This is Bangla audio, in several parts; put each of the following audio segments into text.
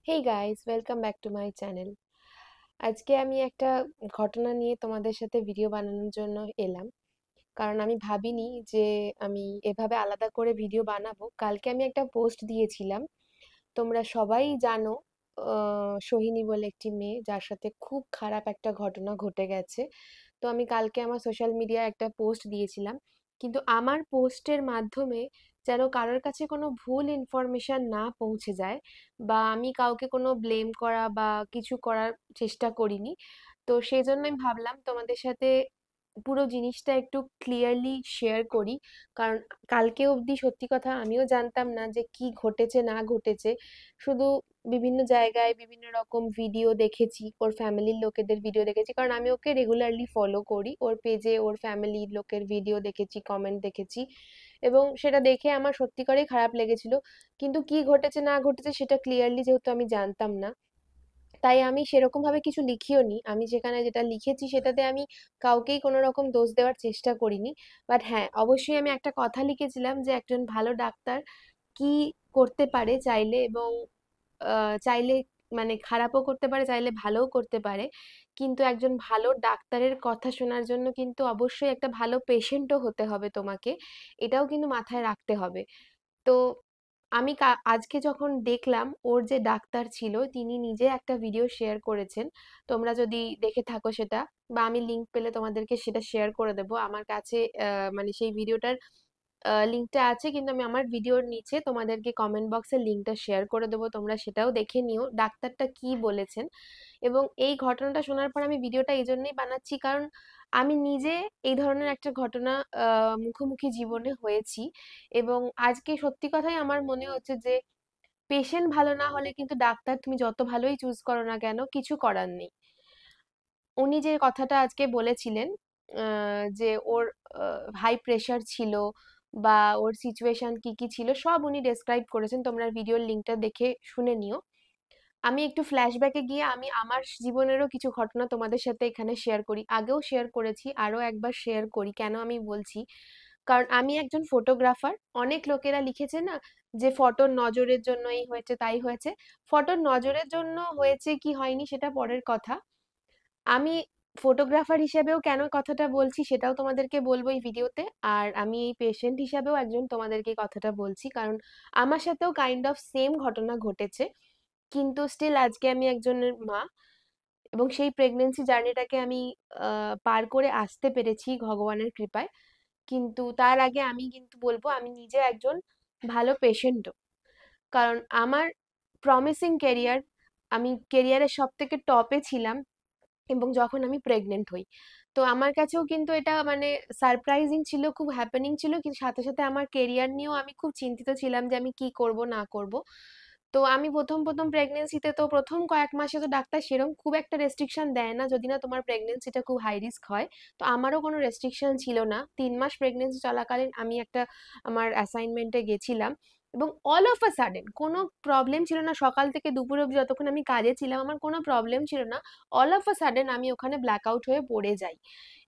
Hey guys, welcome back to my channel. আজকে আমি একটা ঘটনা নিয়ে তোমাদের সাথে ভিডিও বানানোর জন্য এলাম। কারণ আমি ভাবিনি যে আমি এভাবে আলাদা করে ভিডিও বানাবো। কালকে আমি একটা পোস্ট দিয়েছিলাম। তোমরা সবাই জানো, সোহিনী বলে একটি মেয়ে যার সাথে খুব খারাপ একটা ঘটনা ঘটে গেছে। তো আমি কালকে আমার সোশ্যাল মিডিয়ায় একটা পোস্ট দিয়েছিলাম, কিন্তু আমার পোস্টের মাধ্যমে যেন কারোর কাছে কোনো ভুল ইনফরমেশন না পৌঁছে যায়, বা আমি কাউকে কোনো ব্লেম করা বা কিছু করার চেষ্টা করিনি। তো সেই জন্য আমি ভাবলাম তোমাদের সাথে পুরো জিনিসটা একটু ক্লিয়ারলি শেয়ার করি। কারণ কালকে অবধি সত্যি কথা আমিও জানতাম না যে কি ঘটেছে না ঘটেছে। শুধু বিভিন্ন জায়গায় বিভিন্ন রকম ভিডিও দেখেছি, ওর ফ্যামিলির লোকেদের ভিডিও দেখেছি, কারণ আমি ওকে রেগুলারলি ফলো করি। ওর পেজে ওর ফ্যামিলির লোকের ভিডিও দেখেছি, কমেন্ট দেখেছি, এবং সেটা দেখে আমার সত্যিকারেই খারাপ লেগেছিল। কিন্তু কি ঘটেছে না ঘটেছে সেটা ক্লিয়ারলি যেহেতু আমি জানতাম না, তাই আমি সেরকম ভাবে কিছু লিখিও নি। আমি যেখানে যেটা লিখেছি সেটাতে আমি কাউকেই কোনো রকম দোষ দেওয়ার চেষ্টা করিনি। বাট হ্যাঁ, অবশ্যই আমি একটা কথা লিখেছিলাম যে একজন ভালো ডাক্তার কি করতে পারে চাইলে, এবং চাইলে মানে খারাপও করতে পারে, চাইলে ভালোও করতে পারে। কিন্তু একজন ভালো ডাক্তারের কথা শোনার জন্য কিন্তু অবশ্যই একটা ভালো পেশেন্টও হতে হবে তোমাকে। এটাও কিন্তু মাথায় রাখতে হবে। তো আমি আজকে যখন দেখলাম ওর যে ডাক্তার ছিল তিনি নিজে একটা ভিডিও শেয়ার করেছেন। তোমরা যদি দেখে থাকো সেটা, বা আমি লিংক পেলে তোমাদেরকে সেটা শেয়ার করে দেবো। আমার কাছে মানে সেই ভিডিওটার লিংকটা আছে, কিন্তু আমি আমার ভিডিওর নিচে তোমাদেরকে কমেন্ট বক্সে লিংকটা শেয়ার করে দেবো, তোমরা সেটাও দেখে নিও ডাক্তারটা কি বলেছেন। এবং এই ঘটনাটা শোনার পর আমি ভিডিওটা এই জন্যই বানাচ্ছি, কারণ আমি নিজে এই ধরনের একটা ঘটনা মুখোমুখি জীবনে হয়েছি। এবং আজকে সত্যি কথাই আমার মনে হচ্ছে যে পেশেন্ট ভালো না হলে কিন্তু ডাক্তার তুমি যত ভালোই চুজ করো না কেন, কিছু করার নেই। উনি যে কথাটা আজকে বলেছিলেন, যে ওর হাই প্রেশার ছিল বা ওর সিচুয়েশন কি কি ছিল সব উনি ডেসক্রাইব করেছেন। তোমরা ভিডিওর লিংকটা দেখে শুনে নিও। আমি একটু ফ্ল্যাশব্যাকে গিয়ে আমি আমার জীবনেরও কিছু ঘটনা তোমাদের সাথে এখানে শেয়ার করি। আগেও শেয়ার করেছি, আরো একবার শেয়ার করি। কেন আমি বলছি, কারণ আমি একজন ফটোগ্রাফার। অনেক লোকেরা লিখেছে না যে ফটোর নজরের জন্য এই হয়েছে তাই হয়েছে। ফটোর নজরের জন্য হয়েছে কি হয়নি সেটা পরের কথা। আমি ফটোগ্রাফার হিসেবেও কেন কথাটা বলছি সেটাও তোমাদেরকে বলবো এই ভিডিওতে। আর আমি এই পেশেন্ট হিসাবেও একজন তোমাদেরকে এই কথাটা বলছি, কারণ আমার সাথেও কাইন্ড অফ সেম ঘটনা ঘটেছে। কিন্তু স্টিল আজকে আমি একজনের মা, এবং সেই প্রেগনেন্সি জার্নিটাকে আমি পার করে আসতে পেরেছি ভগবানের কৃপায়। কিন্তু তার আগে আমি কিন্তু বলবো আমি নিজে একজন ভালো পেশেন্টও। কারণ আমার প্রমিসিং ক্যারিয়ার, আমি ক্যারিয়ারের সব থেকে টপে ছিলাম এবং যখন আমি প্রেগনেন্ট হই। তো আমার কাছেও কিন্তু এটা মানে সারপ্রাইজিং ছিল, খুব হ্যাপেনিং ছিল, কিন্তু সাথে সাথে আমার কেরিয়ার নিয়েও আমি খুব চিন্তিত ছিলাম যে আমি কি করব না করব। তো আমি প্রথম প্রথম প্রেগনেন্সিতে, তো প্রথম কয়েক মাসে তো ডাক্তার সেরকম খুব একটা রেস্ট্রিকশন দেয় না যদি না তোমার প্রেগনেন্সিটা খুব হাই রিস্ক হয়। তো আমারও কোনো রেস্ট্রিকশন ছিল না। 3 মাস প্রেগনেন্সি চলাকালীন আমি একটা আমার অ্যাসাইনমেন্টে গেছিলাম, এবং অল অফ আ সাডেন কোনো প্রবলেম ছিল না। সকাল থেকে দুপুর অবধি যতক্ষণ আমি কাজে ছিলাম আমার কোনো প্রবলেম ছিল না। অল অফ আ সাডেন আমি ওখানে ব্ল্যাক আউট হয়ে পড়ে যাই।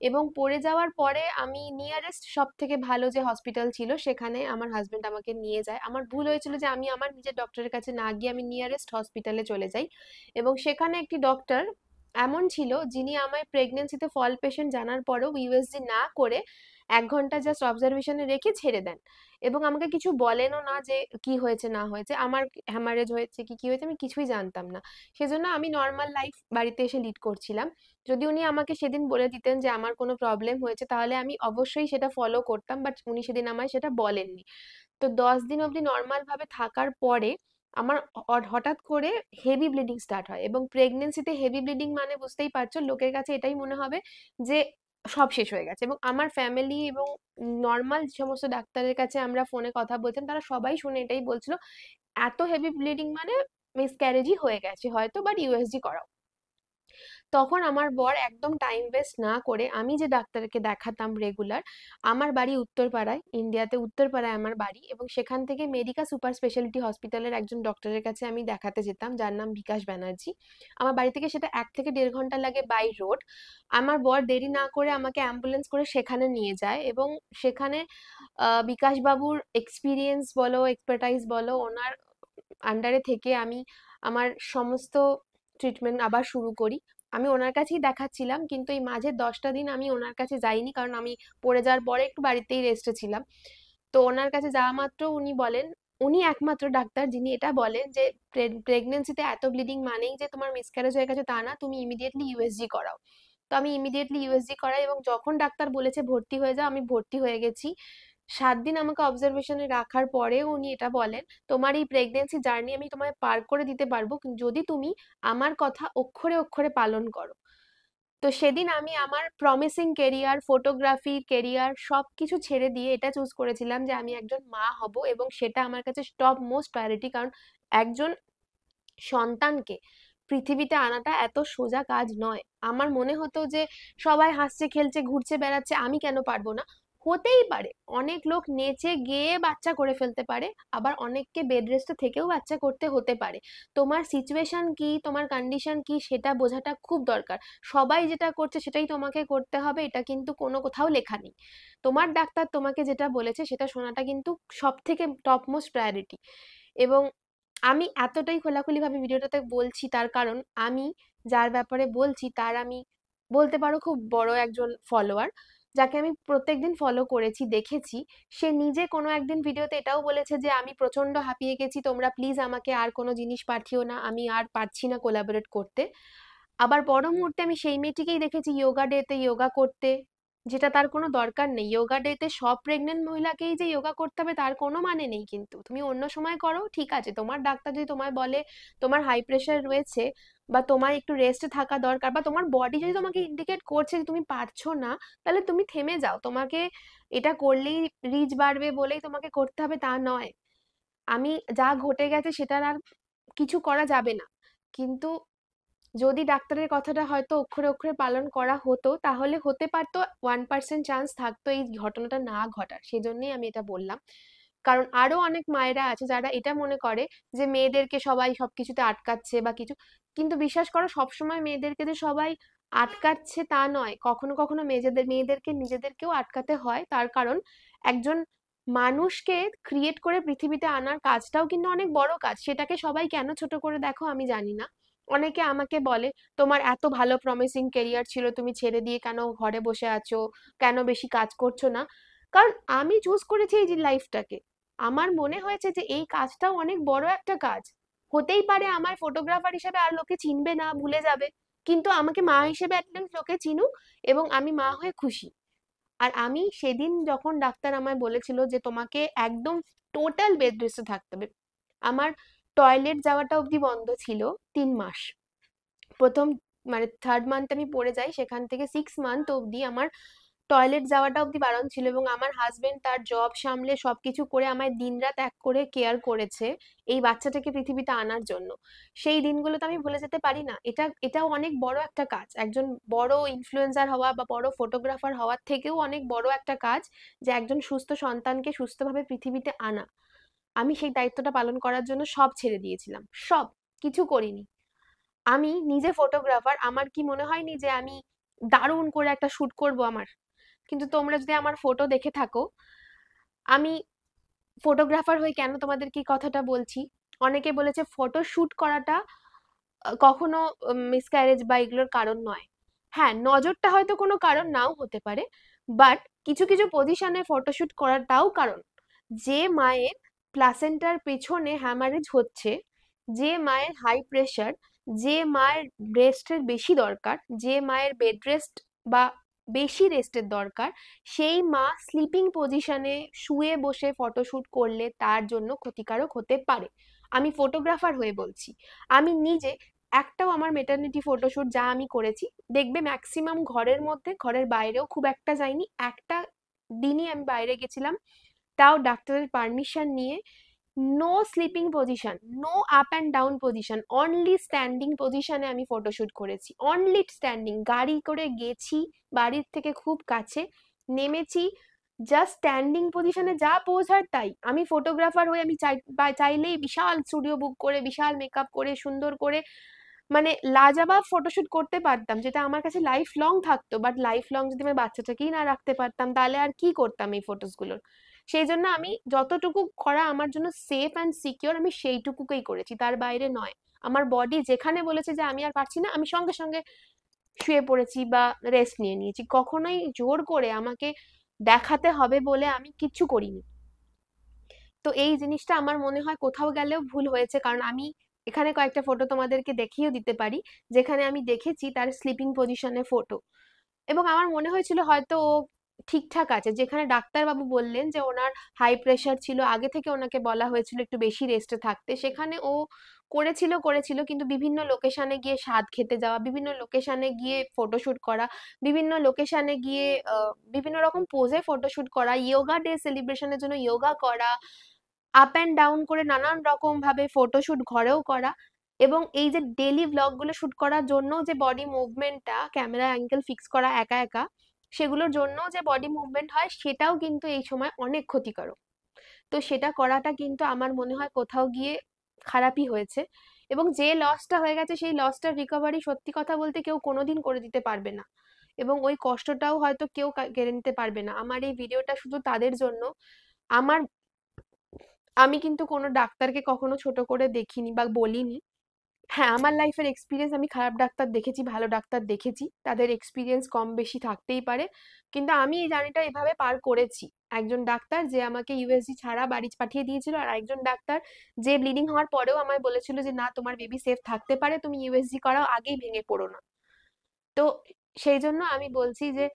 এবং পড়ে যাওয়ার পরে আমি নিয়ারেস্ট সব থেকে ভালো যে হসপিটাল ছিল সেখানে আমার হাজবেন্ড আমাকে নিয়ে যায়। আমার ভুল হয়েছিল যে আমি আমার নিজের ডক্টরের কাছে না গিয়ে আমি নিয়ারেস্ট হসপিটালে চলে যাই। এবং সেখানে একটি ডক্টর এমন ছিল যিনি আমায় প্রেগনেন্সিতে ফল পেশেন্ট জানার পরেও ইউএসজি না করে 1 ঘন্টা জাস্ট অবজারভেশনে রেখে ছেড়ে দেন। এবং আমাকে কিছু বলেনও না যে কি হয়েছে না হয়েছে, আমার হ্যামারেজ হয়েছে কি কি হয়েছে আমি কিছুই জানতাম না। সেজন্য আমি নর্মাল লাইফ বাড়িতে এসে লিড করছিলাম। যদি উনি আমাকে সেদিন বলে দিতেন যে আমার কোনো প্রবলেম হয়েছে তাহলে আমি অবশ্যই সেটা ফলো করতাম, বাট উনি সেদিন আমায় সেটা বলেননি। তো 10 দিন অবধি নর্মাল ভাবে থাকার পরে আমার হঠাৎ করে হেভি ব্লিডিং স্টার্ট হয়। এবং প্রেগনেন্সিতে হেভি ব্লিডিং মানে বুঝতেই পারছো, লোকের কাছে এটাই মনে হবে যে সব শেষ হয়ে গেছে। এবং আমার ফ্যামিলি এবং নর্মাল যে সমস্ত ডাক্তারের কাছে আমরা ফোনে কথা বলতাম তারা সবাই শুনে এটাই বলছিল, এত হেভি ব্লিডিং মানে মিসক্যারেজই হয়ে গেছে হয়তো, বাট ইউএসজি করাও। তখন আমার বর একদম টাইম ওয়েস্ট না করে, আমি যে ডাক্তারকে দেখাতাম রেগুলার, আমার বাড়ি উত্তরপাড়ায়, ইন্ডিয়াতে উত্তরপাড়ায় আমার বাড়ি, এবং সেখান থেকে মেডিকা সুপার স্পেশালিটি হসপিটালের একজন ডক্টরের কাছে আমি দেখাতে যেতাম যার নাম বিকাশ ব্যানার্জি। আমার বাড়ি থেকে সেটা 1 থেকে 1.5 ঘন্টা লাগে বাই রোড। আমার বর দেরি না করে আমাকে অ্যাম্বুলেন্স করে সেখানে নিয়ে যায়, এবং সেখানে বিকাশ বাবুর এক্সপিরিয়েন্স বলো, এক্সপার্টাইজ বলো, ওনার আন্ডারে থেকে আমি আমার সমস্ত ট্রিটমেন্ট আবার শুরু করি। আমি ওনার কাছেই দেখাচ্ছিলাম, কিন্তু এই মাঝের 10টা দিন আমি ওনার কাছে যাইনি, কারণ আমি পড়ে যাওয়ার পরে একটু বাড়িতেই রেস্টে ছিলাম। তো ওনার কাছে যাওয়া মাত্র উনি বলেন, উনি একমাত্র ডাক্তার যিনি এটা বলেন যে প্রেগনেন্সিতে এত ব্লিডিং মানেই যে তোমার মিসক্যারেজ হয়ে গেছে তা না, তুমি ইমিডিয়েটলি ইউএসজি করাও। তো আমি ইমিডিয়েটলি ইউএসজি করাই, এবং যখন ডাক্তার বলেছে ভর্তি হয়ে যাও, আমি ভর্তি হয়ে গেছি। 7 দিন আমাকে অবজারভেশনে রাখার পরেও উনি এটা বলেন, তোমার এই প্রেগনেন্সি জার্নি আমি তোমায় পার করে দিতে পারবো যদি তুমি আমার কথা অক্ষরে অক্ষরে পালন করো। তো সেদিন আমি আমার প্রমিসিং কেরিয়ার, ফটোগ্রাফি কেরিয়ার সবকিছু ছেড়ে দিয়ে এটা চুজ করেছিলাম যে আমি একজন মা হব, এবং সেটা আমার কাছে টপ মোস্ট প্রায়োরিটি। কারণ একজন সন্তানকে পৃথিবীতে আনাটা এত সোজা কাজ নয়। আমার মনে হতো যে সবাই হাসছে খেলছে ঘুরছে বেড়াচ্ছে, আমি কেন পারবো না? হতেই পারে, অনেক লোক নেচে গেয়ে বাচ্চা করে ফেলতে পারে, আবার অনেককে বেড রেস্টে থেকেও বাচ্চা করতে হতে পারে। তোমার সিচুয়েশন কি, তোমার কন্ডিশন কি, সেটা বোঝাটা খুব দরকার। সবাই যেটা করছে সেটাই তোমাকে করতে হবে, এটা কিন্তু কোনো কোথাও লেখা নেই। তোমার ডাক্তার তোমাকে যেটা বলেছে সেটা শোনাটা কিন্তু সব থেকে টপ মোস্ট প্রায়োরিটি। এবং আমি এতটাই খোলাখুলিভাবে ভিডিওটাতে বলছি তার কারণ আমি যার ব্যাপারে বলছি তার আমি বলতে পারো খুব বড় একজন ফলোয়ার, যাকে আমি প্রত্যেকদিন ফলো করেছি, দেখেছি। সে নিজে কোনো একদিন ভিডিওতে এটাও বলেছে যে আমি প্রচন্ড হাঁপিয়ে গেছি, তোমরা প্লিজ আমাকে আর কোনো জিনিস পাঠিও না, আমি আর পারছি না কোলাবোরেট করতে। আবার পর মুহূর্তে আমি সেই মেয়েটিকেই দেখেছি যোগা ডেতে যোগা করতে, যেটা তার কোনো দরকার নেই। যোগা ডেতে সব প্রেগনেন্ট মহিলাকেই যে যোগা করতে হবে তার কোনো মানে নেই, কিন্তু তুমি অন্য সময় করো, ঠিক আছে। তোমার ডাক্তার যদি তোমায় বলে তোমার হাই প্রেশার রয়েছে, বা তোমার একটু রেস্টে থাকা দরকার, বা তোমার বডি যদি তোমাকে ইন্ডিকেট করছে যে তুমি পারছো না, তাহলে তুমি থেমে যাও। তোমাকে এটা করলেই রিচ বাড়বে বলেই তোমাকে করতে হবে তা নয়। আমি যা ঘটে গেছে সেটার আর কিছু করা যাবে না, কিন্তু যদি ডাক্তারের কথাটা হয়তো অক্ষরে অক্ষরে পালন করা হতো, তাহলে হতে পারতো 1% চান্স থাকতো এই ঘটনাটা না ঘটার। সেজন্যই আমি এটা বললাম। কারণ আরো অনেক মায়েরা আছে যারা এটা মনে করে যে মেয়েদেরকে সবাই সবকিছুতে আটকাচ্ছে বা কিছু, কিন্তু বিশ্বাস করো সবসময় মেয়েদেরকে যে সবাই আটকাচ্ছে তা নয়। কখনো কখনো মেয়েদেরকে নিজেদেরকেও আটকাতে হয়, তার কারণ একজন মানুষকে ক্রিয়েট করে পৃথিবীতে আনার কাজটাও কিন্তু অনেক বড় কাজ। সেটাকে সবাই কেন ছোট করে দেখো আমি জানি না। অনেকে আমাকে বলে, তোমার এত ভালো প্রমিসিং কেরিয়ার ছিল, তুমি ছেড়ে দিয়ে কেন ঘরে বসে আছো, কেন বেশি কাজ করছো না? কারণ আমি চুজ করেছি এই যে লাইফটাকে। আমার মনে হয়েছে যে এই কাজটাও অনেক বড় একটা কাজ। হতেই পারে আমার ফটোগ্রাফার হিসেবে আর লোকে চিনবে না, ভুলে যাবে, কিন্তু আমাকে মা হিসেবে অ্যাটলিস্ট লোকে চিনুক, এবং আমি মা হয়ে খুশি। আর আমি সেদিন যখন ডাক্তার আমায় বলেছিল যে তোমাকে একদম টোটাল বেড রেস্টে থাকতে হবে, আমার টয়লেট যাওয়াটা অবধি বন্ধ ছিল 3 মাস। প্রথম মানে 3rd মান্থ আমি পড়ে যাই, সেখান থেকে 6 মান্থ অবধি আমার টয়লেট যাওয়াটা অবধি বারণ ছিল, এবং আমার হাজবেন্ড তার জব সামলে সবকিছু করে আমায় দিনরাত এক করে কেয়ার করেছে এই বাচ্চাটাকে পৃথিবীতে আনার জন্য। সেই দিনগুলো তো আমি ভুলে যেতে পারি না। এটাও অনেক বড় একটা কাজ, একজন বড় ইনফ্লুয়েন্সার হওয়া বা বড় ফটোগ্রাফার হওয়ার থেকেও অনেক বড় একটা কাজ, যে একজন সুস্থ সন্তানকে সুস্থভাবে পৃথিবীতে আনা। আমি সেই দায়িত্বটা পালন করার জন্য সব ছেড়ে দিয়েছিলাম, সব কিছু করিনি। আমি নিজে ফটোগ্রাফার, আমার কি মনে হয়নি যে আমি দারুণ করে একটা শুট করব আমার? কিন্তু তোমরা যদি আমার ফটো দেখে থাকো, আমি ফটোগ্রাফার হয়ে কেন তোমাদেরকে এই কথাটা বলছি? অনেকে বলেছে ফটো শুট করাটা কখনো মিসক্যারেজ বা এগুলোর কারণ নয়। হ্যাঁ, নজরটা হয়তো কোনো কারণ নাও হতে পারে, বাট কিছু কিছু পজিশনে ফটোশুট করাটাও কারণ। যে মায়ের প্লাসেন্টার পেছনে হ্যামারেজ হচ্ছে, যে মায়ের হাই প্রেশার, যে মায়ের রেস্টের বেশি দরকার, যে মায়ের বেড রেস্ট বা বেশি রেস্টের দরকার, সেই মা স্লিপিং পজিশনে শুয়ে বসে ফটোশুট করলে তার জন্য ক্ষতিকারক হতে পারে। আমি ফটোগ্রাফার হয়ে বলছি। আমি নিজে একটাও আমার মেটারনিটি ফটোশুট যা আমি করেছি, দেখবে ম্যাক্সিমাম ঘরের মধ্যে, ঘরের বাইরেও খুব একটা যাইনি। একটা দিনই আমি বাইরে গেছিলাম, তাও ডাক্তারের পারমিশন নিয়ে। No sleeping position, no up and down position, only standing পজিশনে আমি ফটোশুট করেছি। অনলি স্ট্যান্ডিং, গাড়ি করে গেছি বাড়ির থেকে খুব কাছে, নেমেছি, জাস্ট স্ট্যান্ডিং পজিশনে যা পোজ হয় তাই। আমি ফটোগ্রাফার হয়ে আমি চাইলেই বিশাল স্টুডিও বুক করে বিশাল মেকআপ করে সুন্দর করে মানে লাজবাব ফটোশুট করতে পারতাম, যেটা আমার কাছে লাইফ লং থাকতো। বাট লাইফ লং যদি আমি বাচ্চাটাকেই না রাখতে পারতাম, তাহলে আর কি করতাম এই ফটোসগুলোর? সেই জন্য আমি যতটুকু করা আমার জন্য সেফ অ্যান্ড সিকিওর আমি সেইটুকুই করেছি, তার বাইরে নয়। আমার বডি যেখানে বলেছে যে আমি আর পারছি না, আমি সঙ্গে সঙ্গে শুয়ে পড়েছি বা রেস্ট নিয়ে নিয়েছি। কখনোই জোর করে আমাকে দেখাতে হবে বলে আমি কিচ্ছু করিনি। তো এই জিনিসটা আমার মনে হয় কোথাও গেলেও ভুল হয়েছে, কারণ আমি এখানে কয়েকটা ফটো তোমাদেরকে দেখিয়েও দিতে পারি, যেখানে আমি দেখেছি তার স্লিপিং পজিশনে ফটো, এবং আমার মনে হয়েছিল হয়তো ও ঠিকঠাক আছে। যেখানে ডাক্তারবাবু বললেন যে ওনার হাই প্রেশার ছিল, আগে থেকে ওনাকে বলা হয়েছিল একটু বেশি রেস্টে থাকতে, সেখানে ও করেছিল কিন্তু বিভিন্ন লোকেশনে গিয়ে স্বাদ খেতে যাওয়া, বিভিন্ন লোকেশনে গিয়ে ফটোশুট করা, বিভিন্ন লোকেশনে গিয়ে বিভিন্ন রকম পোজে ফটোশুট করা, ইয়োগা ডে সেলিব্রেশনের জন্য ইয়োগা করা, আপ অ্যান্ড ডাউন করে নানান রকম ভাবে ফটোশুট ঘরেও করা, এবং এই যে ডেইলি ব্লগগুলো শুট করার জন্য যে বডি মুভমেন্টটা, ক্যামেরা অ্যাঙ্গেল ফিক্স করা একা একা, সেগুলোর জন্য যে বডি মুভমেন্ট হয় সেটাও কিন্তু এই সময় অনেক ক্ষতিকারক। তো সেটা করাটা কিন্তু আমার মনে হয় কোথাও গিয়ে খারাপই হয়েছে, এবং যে লসটা হয়ে গেছে সেই লসটার রিকভারি সত্যি কথা বলতে কেউ কোনোদিন করে দিতে পারবে না, এবং ওই কষ্টটাও হয়তো কেউ কেড়ে নিতে পারবে না। আমার এই ভিডিওটা শুধু তাদের জন্য। আমার আমি কিন্তু কোনো ডাক্তারকে কখনো ছোট করে দেখিনি বা বলিনি। হ্যাঁ, আমার লাইফের এক্সপিরিয়েন্স, আমি খারাপ ডাক্তার দেখেছি, ভালো ডাক্তার দেখেছি, তাদের এক্সপিরিয়েন্স কম বেশি থাকতেই পারে, কিন্তু আমি এই জার্নিটা এভাবে পার করেছি। একজন ডাক্তার যে আমাকে ইউএসজি ছাড়া বাড়ি পাঠিয়ে দিয়েছিল, আর একজন ডাক্তার যে ব্লিডিং হওয়ার পরেও আমায় বলেছিল যে না, তোমার বেবি সেফ থাকতে পারে, তুমি ইউএসজি করাও, আগেই ভেঙে পড়ো না। তো সেই জন্য আমি বলছি যে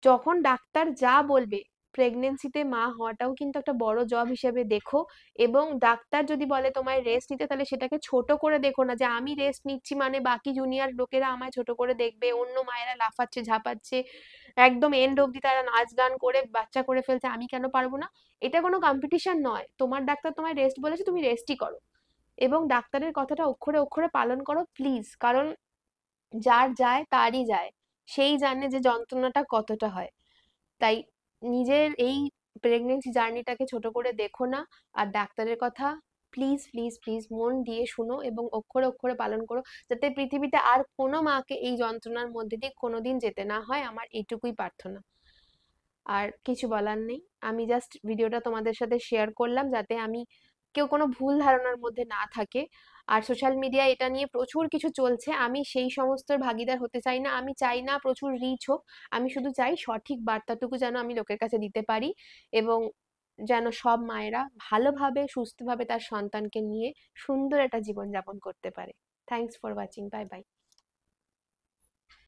যখন ডাক্তার যা বলবে, প্রেগনেন্সিতে মা হওয়াটাও কিন্তু একটা বড় জব হিসেবে দেখো, এবং ডাক্তার যদি বলে তোমায় রেস্ট নিতে, তাহলে সেটাকে ছোট করে দেখো না যে আমি রেস্ট নিচ্ছি মানে বাকি জুনিয়র লোকেরা আমায় ছোট করে দেখবে, অন্য মায়েরা লাফাচ্ছে ঝাঁপাচ্ছে, একদম এন্ড অব্দি তারা নাচ গান করে বাচ্চা করে ফেলছে, আমি কেন পারবো না। এটা কোনো কম্পিটিশন নয়, তোমার ডাক্তার তোমায় রেস্ট বলেছে, তুমি রেস্টই করো, এবং ডাক্তারের কথাটা অক্ষরে অক্ষরে পালন করো প্লিজ, কারণ যার যায় তারই যায়, সেই জানে যে যন্ত্রণাটা কতটা হয়। তাই নিজের এই প্রেগনেন্সি জার্নিটাকে ছোট করে দেখো না, আর ডাক্তারের কথা প্লিজ প্লিজ প্লিজ মন দিয়ে শুনো এবং অক্ষরে অক্ষরে পালন করো, যাতে পৃথিবীতে আর কোনো মাকে এই যন্ত্রণার মধ্যে দিয়ে কোনোদিন যেতে না হয়, আমার এইটুকুই প্রার্থনা। আর কিছু বলার নেই, আমি জাস্ট ভিডিওটা তোমাদের সাথে শেয়ার করলাম যাতে আমি কেউ কোনো ভুল ধারণার মধ্যে না থাকে। আর সোশ্যাল মিডিয়ায় এটা নিয়ে প্রচুর কিছু চলছে, আমি সেই সমস্ত ভাগিদার হতে চাই না, আমি চাই না প্রচুর রিচ হোক, আমি শুধু চাই সঠিক বার্তাটুকু যেন আমি লোকের কাছে দিতে পারি, এবং যেন সব মায়েরা ভালোভাবে সুস্থভাবে তার সন্তানকে নিয়ে সুন্দর একটা জীবন যাপন করতে পারে। Thanks for watching, bye bye.